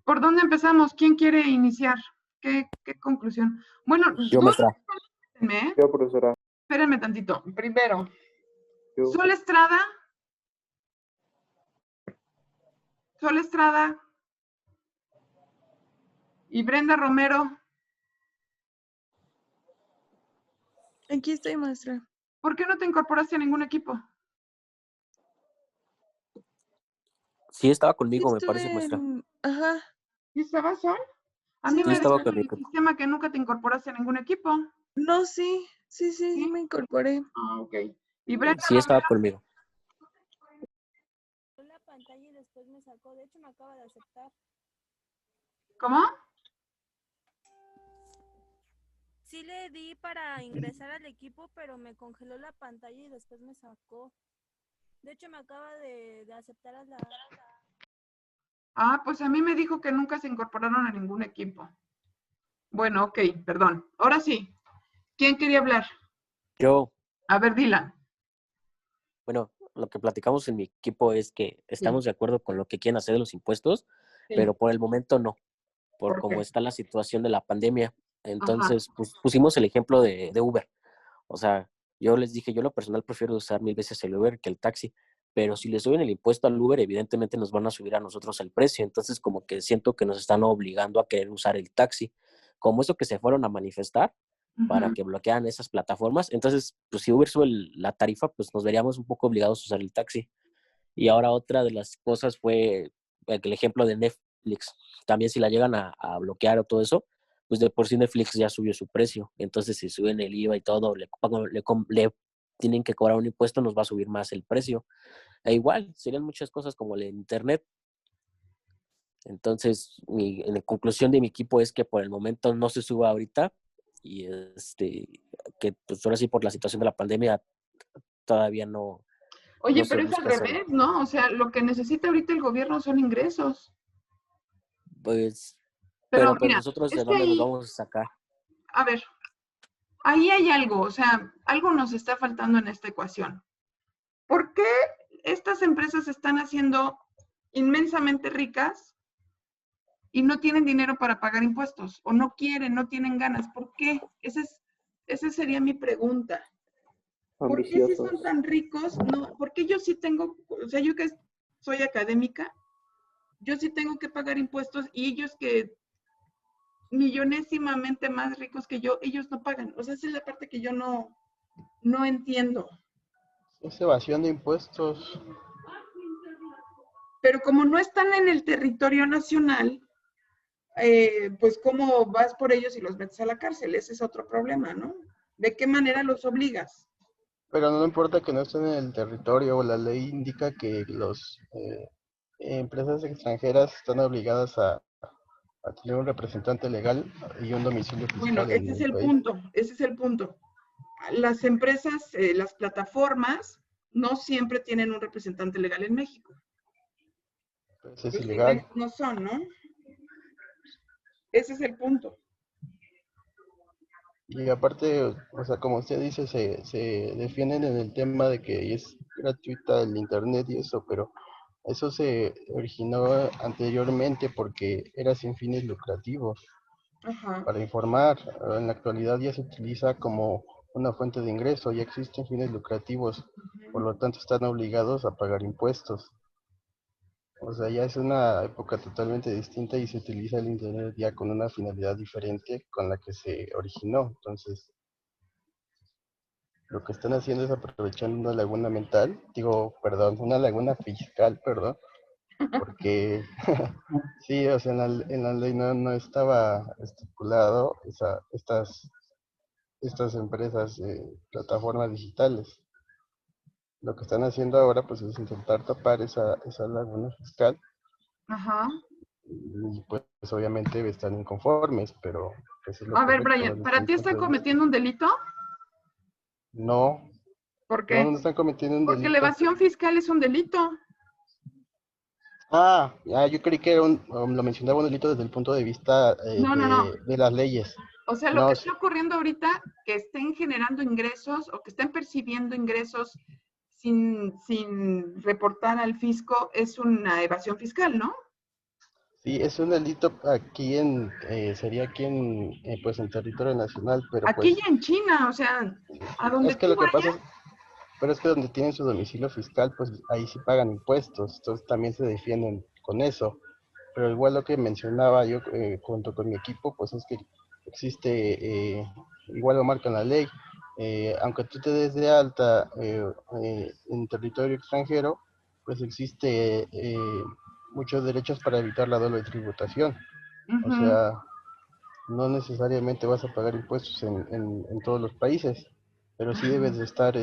¿Por dónde empezamos? ¿Quién quiere iniciar? ¿Qué conclusión? Bueno, yo, maestra. Yo, profesora. Espérenme tantito. Primero, Sol Estrada. Y Brenda Romero. Aquí estoy, maestra. ¿Por qué no te incorporaste a ningún equipo? Sí, estaba conmigo, me parece, maestra. Ajá. ¿Y estabas, Sol? A mí me dijo en el sistema que nunca te incorporaste a ningún equipo. No, sí me incorporé. Ah, ok. ¿Y Brenda Sí, estaba conmigo. La pantalla y después me sacó. De hecho, me acaba de aceptar. ¿Cómo? Sí le di para ingresar al equipo, pero me congeló la pantalla y después me sacó. De hecho, me acaba de aceptar a la... Ah, pues a mí me dijo que nunca se incorporaron a ningún equipo. Bueno, ok, perdón. Ahora sí. ¿Quién quería hablar? Yo. A ver, Dylan. Bueno, lo que platicamos en mi equipo es que estamos de acuerdo con lo que quieren hacer de los impuestos, pero por el momento no, por cómo está la situación de la pandemia. Entonces, pues, pusimos el ejemplo de Uber. O sea, yo les dije, yo lo personal prefiero usar 1000 veces el Uber que el taxi, pero si le suben el impuesto al Uber, evidentemente nos van a subir a nosotros el precio. Entonces, como que siento que nos están obligando a querer usar el taxi. Como eso que se fueron a manifestar para que bloquearan esas plataformas. Entonces, pues si Uber sube la tarifa, pues nos veríamos un poco obligados a usar el taxi. Y ahora otra de las cosas fue el ejemplo de Netflix. También si la llegan a bloquear o todo eso, pues de por sí Netflix ya subió su precio. Entonces, si suben el IVA y todo, le tienen que cobrar un impuesto, nos va a subir más el precio. E igual, serían muchas cosas como el internet. Entonces, en conclusión de mi equipo es que por el momento no se suba ahorita y que pues ahora sí por la situación de la pandemia todavía no Oye, no se pero es al busca hacerlo. revés, ¿no? O sea, lo que necesita ahorita el gobierno son ingresos. Pues, Pero pero pues mira, nosotros es de que dónde los ahí, vamos a sacar. a ver, ahí hay algo, o sea, algo nos está faltando en esta ecuación. ¿Por qué estas empresas se están haciendo inmensamente ricas y no tienen dinero para pagar impuestos? O no quieren, no tienen ganas. ¿Por qué? Esa sería mi pregunta. ¿Por qué si son Ambiciosos. tan ricos? No, porque yo sí tengo, o sea, yo que soy académica, yo sí tengo que pagar impuestos y ellos que millonésimamente más ricos que yo, ellos no pagan. O sea, esa es la parte que yo no entiendo. Es evasión de impuestos. Pero como no están en el territorio nacional, pues cómo vas por ellos y los metes a la cárcel. Ese es otro problema, ¿no? ¿De qué manera los obligas? Pero no importa que no estén en el territorio, la ley indica que las empresas extranjeras están obligadas a tener un representante legal y un domicilio Bueno, fiscal en ese es el el país. punto, ese es el punto. Las empresas, las plataformas, no siempre tienen un representante legal en México. Pues es Los ilegal. ingresos no son, ¿no? Ese es el punto. Y aparte, o sea, como usted dice, se defienden en el tema de que es gratuita el internet y eso, pero eso se originó anteriormente porque era sin fines lucrativos, Ajá. para informar. En la actualidad ya se utiliza como una fuente de ingreso, ya existen fines lucrativos, por lo tanto están obligados a pagar impuestos. O sea, ya es una época totalmente distinta y se utiliza el internet ya con una finalidad diferente con la que se originó. Entonces, lo que están haciendo es aprovechando una laguna mental, una laguna fiscal, perdón, porque sí, o sea, en la ley no estaba estipulado estas empresas, plataformas digitales. Lo que están haciendo ahora pues es intentar tapar esa laguna fiscal Ajá. y pues obviamente están inconformes, pero eso es lo A ver, correcto, ¿no? Brian, Desde ¿para mi ti punto están de vista. cometiendo un delito? No, ¿Por no, qué? no están cometiendo un Porque la delito. evasión fiscal es un delito. Yo creí que era lo mencionaba un delito desde el punto de vista No. de las leyes. O sea, lo No, que está ocurriendo ahorita, que estén generando ingresos o que estén percibiendo ingresos sin reportar al fisco, es una evasión fiscal, ¿no? sí, es un delito aquí sería aquí pues en territorio nacional, pero Aquí pues y en China, o sea, a donde es que tú lo que pasa vayas. pero es que donde tienen su domicilio fiscal, pues ahí sí pagan impuestos, entonces también se defienden con eso. Pero igual lo que mencionaba yo junto con mi equipo, pues es que existe, igual lo marca en la ley, aunque tú te des de alta en territorio extranjero, pues existe muchos derechos para evitar la doble tributación. O Ujú. sea, no necesariamente vas a pagar impuestos en todos los países, pero sí debes de estar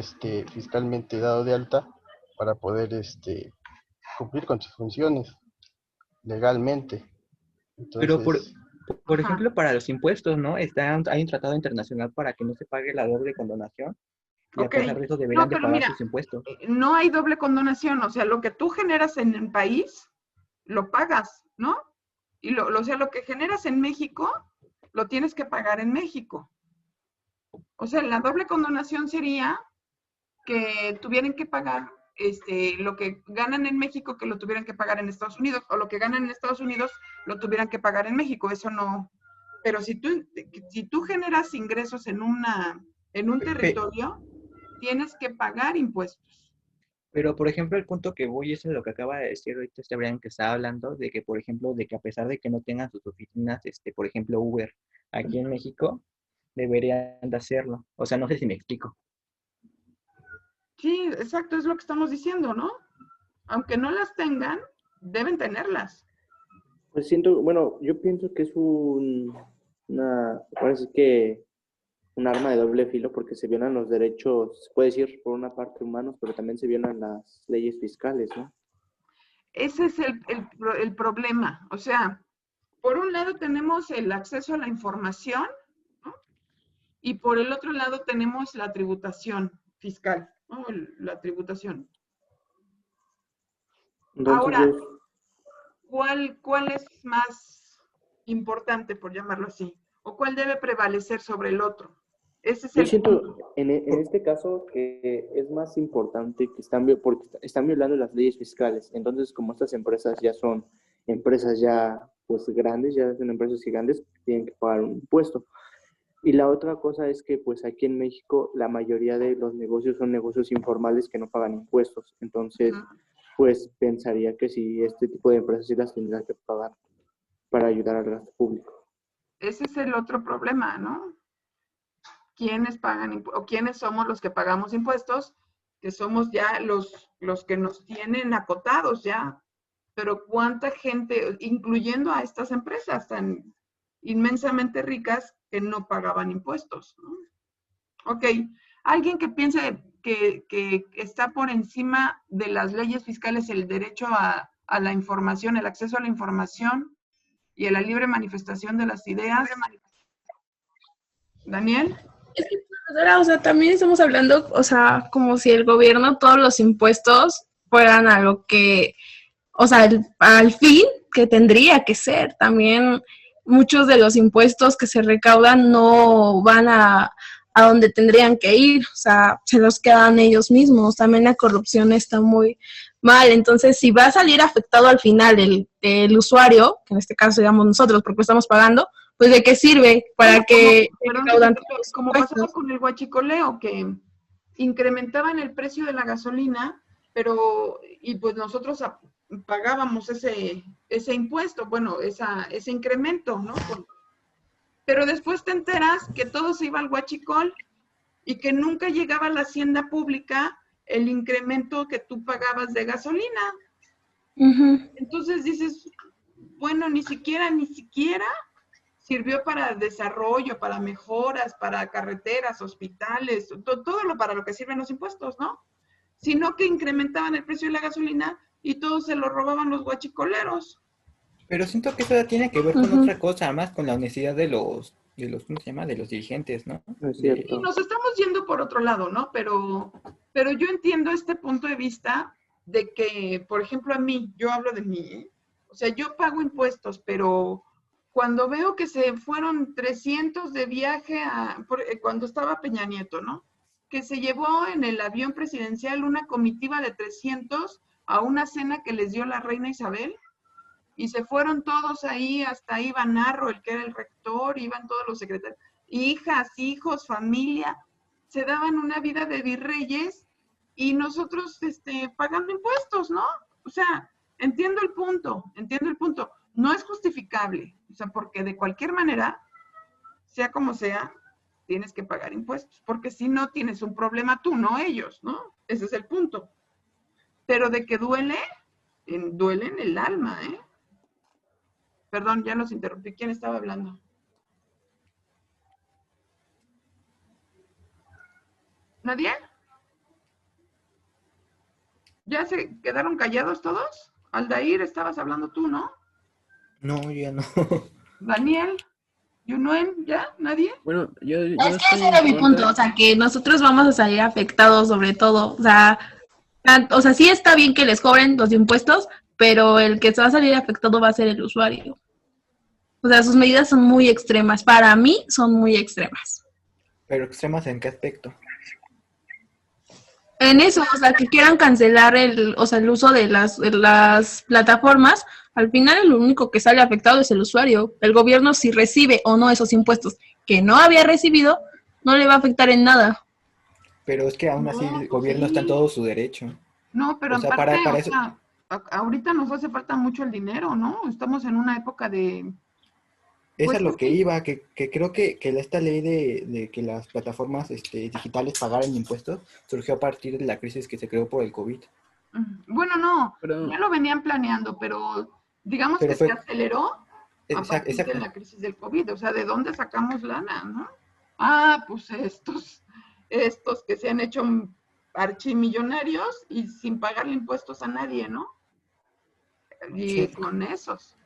fiscalmente dado de alta para poder cumplir con tus funciones legalmente. Pero Entonces, por Ajá. ejemplo, para los impuestos, ¿no? Hay un tratado internacional para que no se pague la doble condonación y a Ok. pesar de eso deberían No, de pero pagar mira, sus impuestos. no hay doble condonación, o sea, lo que tú generas en el país, lo pagas, ¿no? Y o sea, lo que generas en México, lo tienes que pagar en México. O sea, la doble condonación sería que tuvieran que pagar lo que ganan en México, que lo tuvieran que pagar en Estados Unidos, o lo que ganan en Estados Unidos, lo tuvieran que pagar en México. Eso no. Pero si tú generas ingresos en un Pe- territorio, tienes que pagar impuestos. Pero, por ejemplo, el punto que voy es en lo que acaba de decir ahorita este Brian que estaba hablando, de que, por ejemplo, de que a pesar de que no tengan sus oficinas, por ejemplo, Uber, aquí en México, deberían de hacerlo. O sea, no sé si me explico. Sí, exacto, es lo que estamos diciendo, ¿no? Aunque no las tengan, deben tenerlas. Pues siento, bueno, yo pienso que es parece que un arma de doble filo porque se violan los derechos, se puede decir por una parte humanos, pero también se violan las leyes fiscales, ¿no? Ese es el problema. O sea, por un lado tenemos el acceso a la información, ¿no? Y por el otro lado tenemos la tributación fiscal, ¿no? La tributación. Entonces, Ahora, ¿cuál es más importante, por llamarlo así? ¿O cuál debe prevalecer sobre el otro? Ese es yo el punto. siento en este caso que es más importante que porque están violando las leyes fiscales. Entonces, como estas empresas ya son empresas ya pues grandes, ya son empresas gigantes, tienen que pagar un impuesto. Y la otra cosa es que pues aquí en México la mayoría de los negocios son negocios informales que no pagan impuestos. Entonces, pues pensaría que si este tipo de empresas sí las tendrán que pagar para ayudar al gasto público. Ese es el otro problema, ¿no? ¿Quiénes pagan o quiénes somos los que pagamos impuestos? Que somos ya los que nos tienen acotados ya. Pero cuánta gente, incluyendo a estas empresas tan inmensamente ricas que no pagaban impuestos, ¿no? Ok, alguien que piense que está por encima de las leyes fiscales el derecho a la información, el acceso a la información y a la libre manifestación de las ideas. Daniel. Es que, profesora, o sea, también estamos hablando, o sea, como si el gobierno, todos los impuestos fueran a lo que, o sea, al fin que tendría que ser. También muchos de los impuestos que se recaudan no van a donde tendrían que ir, o sea, se los quedan ellos mismos. También la corrupción está muy mal. Entonces, si va a salir afectado al final el usuario, que en este caso digamos nosotros, porque estamos pagando, pues ¿de qué sirve? Para que como pasaba con el huachicoleo, que incrementaban el precio de la gasolina, y pues nosotros pagábamos ese impuesto, bueno, ese incremento, ¿no? Pero después te enteras que todo se iba al huachicol y que nunca llegaba a la hacienda pública el incremento que tú pagabas de gasolina. Entonces dices, bueno, ni siquiera sirvió para desarrollo, para mejoras, para carreteras, hospitales, todo para lo que sirven los impuestos, ¿no? Sino que incrementaban el precio de la gasolina y todo se lo robaban los guachicoleros. Pero siento que eso ya tiene que ver con otra cosa, más con la honestidad de los, ¿cómo se llama? De los dirigentes, ¿no? Es cierto. Y nos estamos yendo por otro lado, ¿no? Pero yo entiendo este punto de vista de que, por ejemplo, a mí, yo hablo de mí, ¿eh? O sea, yo pago impuestos, pero cuando veo que se fueron 300 de viaje cuando estaba Peña Nieto, ¿no? Que se llevó en el avión presidencial una comitiva de 300 a una cena que les dio la reina Isabel, y se fueron todos ahí, hasta iba Narro, el que era el rector, iban todos los secretarios, hijas, hijos, familia, se daban una vida de virreyes, y nosotros pagando impuestos, ¿no? O sea, entiendo el punto. No es justificable, o sea, porque de cualquier manera, sea como sea, tienes que pagar impuestos, porque si no tienes un problema tú, no ellos, ¿no? Ese es el punto. Pero de que duele en el alma, ¿eh? Perdón, ya los interrumpí. ¿Quién estaba hablando? ¿Nadie? ¿Ya se quedaron callados todos? Aldair, estabas hablando tú, ¿no? No, ya no. Daniel, Yunuen, ¿ya? ¿Nadie? Bueno, yo Es que ese era mi punto, o sea, que nosotros vamos a salir afectados sobre todo, o sea, sí está bien que les cobren los impuestos, pero el que se va a salir afectado va a ser el usuario. O sea, sus medidas son muy extremas, para mí son muy extremas. ¿Pero extremas en qué aspecto? En eso, o sea, que quieran cancelar el uso de las plataformas, al final el único que sale afectado es el usuario. El gobierno, si recibe o no esos impuestos que no había recibido, no le va a afectar en nada. Pero es que aún así el gobierno está en todo su derecho. No, pero O sea, aparte, para eso... ahorita nos hace falta mucho el dinero, ¿no? Estamos en una época de... Eso es lo que iba, que creo que esta ley de que las plataformas digitales pagaran impuestos surgió a partir de la crisis que se creó por el COVID. Bueno, no, ya lo venían planeando, pero digamos que se aceleró a partir de la crisis del COVID. O sea, ¿de dónde sacamos lana, no? Ah, pues estos que se han hecho archimillonarios y sin pagarle impuestos a nadie, ¿no? Y con esos.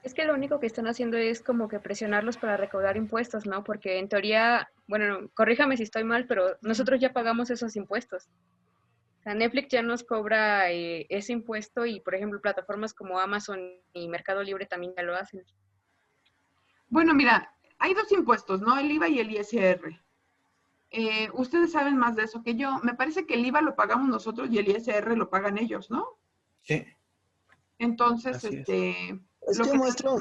Es que lo único que están haciendo es como que presionarlos para recaudar impuestos, ¿no? Porque en teoría, bueno, corríjame si estoy mal, pero nosotros ya pagamos esos impuestos. O sea, Netflix ya nos cobra ese impuesto y, por ejemplo, plataformas como Amazon y Mercado Libre también ya lo hacen. Bueno, mira, hay dos impuestos, ¿no? El IVA y el ISR. Ustedes saben más de eso que yo. Me parece que el IVA lo pagamos nosotros y el ISR lo pagan ellos, ¿no? Sí. Entonces, Así es. Es lo que, maestra,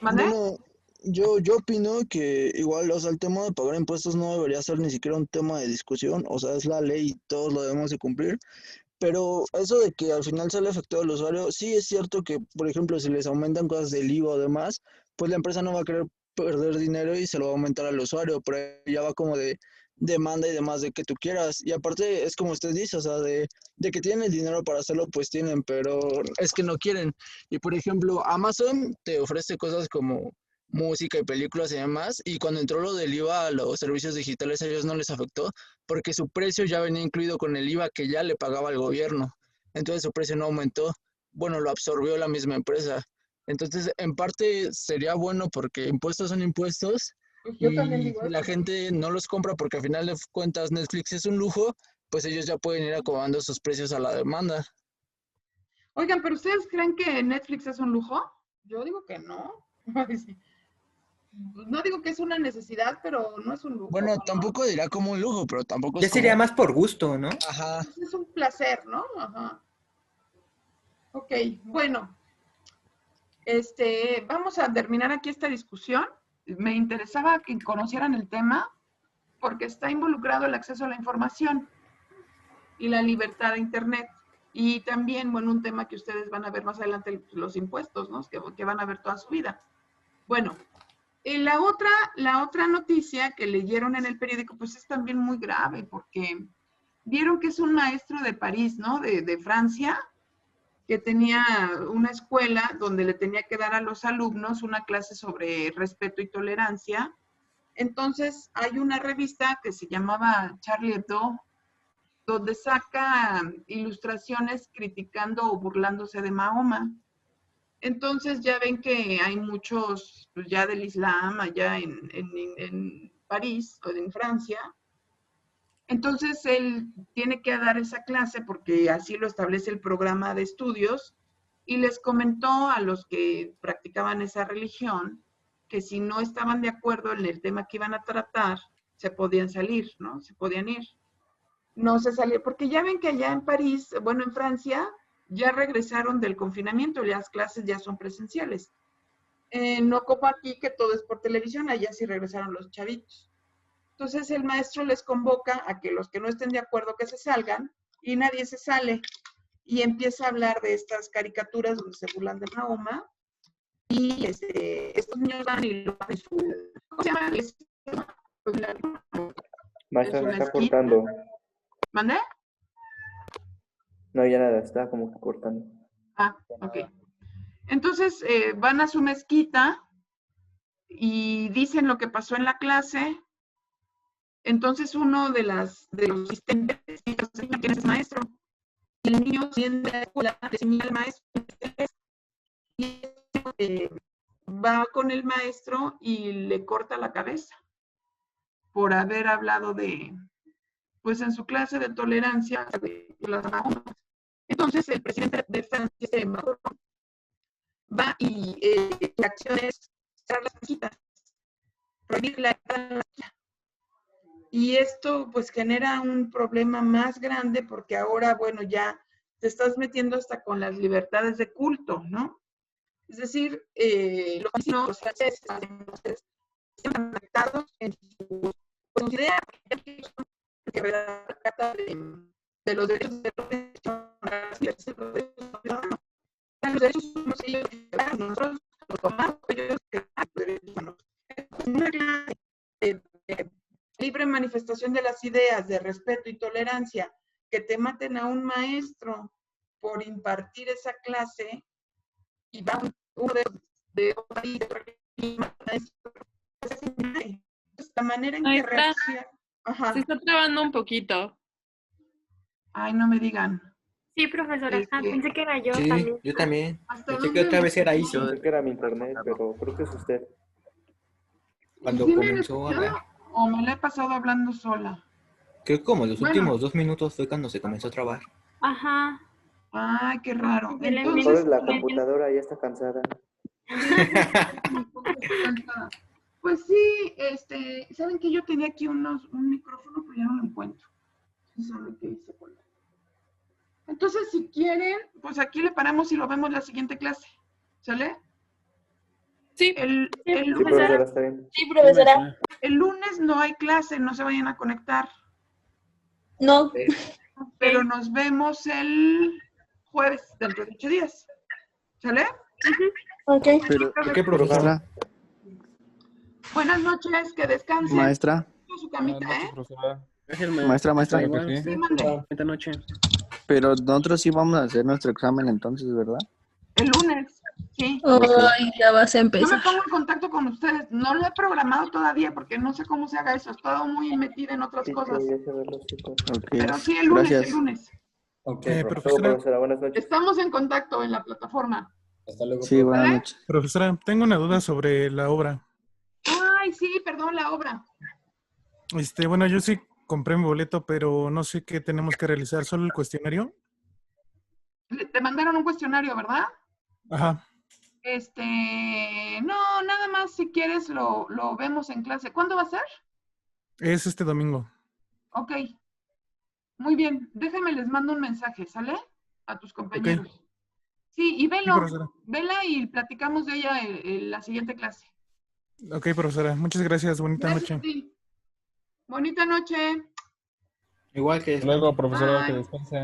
¿Mande? bueno, yo opino que igual, o sea, el tema de pagar impuestos no debería ser ni siquiera un tema de discusión, o sea, es la ley y todos lo debemos de cumplir, pero eso de que al final sale afectado al usuario, sí es cierto que, por ejemplo, si les aumentan cosas del IVA o demás, pues la empresa no va a querer perder dinero y se lo va a aumentar al usuario, pero ya va como de demanda y demás de que tú quieras. Y aparte es como usted dice, o sea, de que tienen el dinero para hacerlo, pues tienen, pero es que no quieren. Y por ejemplo, Amazon te ofrece cosas como música y películas y demás, y cuando entró lo del IVA a los servicios digitales a ellos no les afectó, porque su precio ya venía incluido con el IVA que ya le pagaba el gobierno. Entonces su precio no aumentó, bueno, lo absorbió la misma empresa. Entonces, en parte sería bueno porque impuestos son impuestos Yo también y digo si la eso. gente no los compra porque al final de cuentas Netflix es un lujo, pues ellos ya pueden ir acomodando sus precios a la demanda. Oigan, ¿pero ustedes creen que Netflix es un lujo? Yo digo que no. Ay, sí. No digo que es una necesidad, pero no es un lujo. Bueno, ¿no? tampoco dirá como un lujo, pero tampoco Ya es sería como... más por gusto, ¿no? Ajá. Pues es un placer, ¿no? Ajá. Ok, bueno. Vamos a terminar aquí esta discusión. Me interesaba que conocieran el tema porque está involucrado el acceso a la información y la libertad de Internet. Y también, bueno, un tema que ustedes van a ver más adelante, los impuestos, ¿no? Que van a ver toda su vida. Bueno, la otra noticia que leyeron en el periódico, pues es también muy grave, porque vieron que es un maestro de París, ¿no? De Francia, que tenía una escuela donde le tenía que dar a los alumnos una clase sobre respeto y tolerancia. Entonces, hay una revista que se llamaba Charlie Hebdo, donde saca ilustraciones criticando o burlándose de Mahoma. Entonces ya ven que hay muchos, pues ya del Islam allá en París o en Francia. Entonces él tiene que dar esa clase porque así lo establece el programa de estudios y les comentó a los que practicaban esa religión que si no estaban de acuerdo en el tema que iban a tratar, se podían salir, ¿no? Se podían ir. No se salió, porque ya ven que allá en París, bueno, en Francia, ya regresaron del confinamiento, las clases ya son presenciales. No como aquí, que todo es por televisión, allá sí regresaron los chavitos. Entonces el maestro les convoca a que los que no estén de acuerdo que se salgan, y nadie se sale. Y empieza a hablar de estas caricaturas donde se burlan de Mahoma, y estos niños van y lo hacen su... ¿Cómo se llama? Maestra, se está esquina. cortando. ¿Mandé? No, ya nada, está como que cortando. Ah, ok. Entonces van a su mezquita y dicen lo que pasó en la clase. Entonces uno de los asistentes dice, ¿quién es maestro? Y el niño siente la escuela, le señala al maestro. Y va con el maestro y le corta la cabeza por haber hablado de, pues en su clase de tolerancia de las Mahomas. Entonces el presidente de Francia, Macron, va y la acción es cerrar las mezquitas, prohibir la entrada. Y esto pues genera un problema más grande porque ahora, bueno, ya te estás metiendo hasta con las libertades de culto, ¿no? Es decir, los vecinos, los franceses, están conectados en sus ideas, que trata de los derechos de los derechos humanos, ellos nosotros los tomamos, ellos los derechos humanos. Una libre manifestación de las ideas de respeto y tolerancia, que te maten a un maestro por impartir esa clase y va uno de otro país, la manera en que reacciona. Ajá. Se está trabando un poquito. Ay, no me digan. Sí, profesora. Pensé que era yo Sí, también. yo también. ¿Hasta Pensé que dónde otra vez era me Iso. Pensé que era mi internet, pero creo que es usted. Cuando ¿Sí me han comenzó a escuchado hablar. o me la he pasado hablando sola? Creo que como los Bueno. últimos 2 minutos fue cuando se comenzó a trabar. Ajá. Ay, qué raro. Mejor Entonces, la computadora ya está cansada. pues sí, saben que yo tenía aquí un micrófono, pero ya no lo encuentro. No saben qué hice con él. Entonces, si quieren, pues aquí le paramos y lo vemos la siguiente clase. ¿Sale? Sí. El Sí, lunes, profesora, está bien. Sí, profesora. el lunes no hay clase, no se vayan a conectar. No. Pero nos vemos el jueves, dentro de 8 días. ¿Sale? Ok. Pero, ¿Qué, profesora? Buenas noches, que descansen. Maestra. Su camita, ¿eh? Maestra, maestra. Sí, mande. Esta noche. Pero nosotros sí vamos a hacer nuestro examen entonces, ¿verdad? El lunes, sí. Ay, ya vas a Yo me empezar. pongo en contacto con ustedes. No lo he programado todavía porque no sé cómo se haga eso. Estoy muy metida en otras cosas. Ok. Pero sí, el lunes, Gracias. el lunes. Ok, profesora. profesora, buenas noches. Estamos en contacto en la plataforma. Hasta luego. Sí, buenas noches. Profesora, tengo una duda sobre la obra. Ay, sí, perdón, la obra. Bueno, yo sí compré mi boleto, pero no sé qué tenemos que realizar, solo el cuestionario. Te mandaron un cuestionario, ¿verdad? Ajá. No, nada más si quieres lo vemos en clase. ¿Cuándo va a ser? Es este domingo. Ok. Muy bien. Déjame, les mando un mensaje, ¿sale? A tus compañeros. Sí, y velo. Sí, profesora. Vela y platicamos de ella en la siguiente clase. Ok, profesora. Muchas gracias. Bonita Gracias a noche. ti. Bonita noche. Igual que Luego, profesora, que Bye. descanse.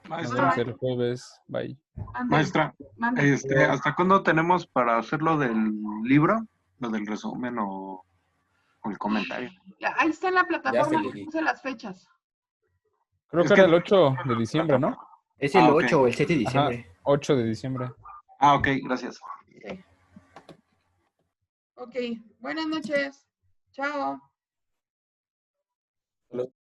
Nos Maestra. vemos el jueves. Bye. Maestra, Mande. ¿hasta cuándo tenemos para hacer lo del libro? Lo del resumen o el comentario. Ya, ahí está en la plataforma, Ya se le- puse las fechas. Creo Es que que- era el 8 de diciembre, ¿no? Es el ok. 8 o el 7 de diciembre. Ajá, 8 de diciembre. Ok, gracias. Ok, buenas noches. Chao.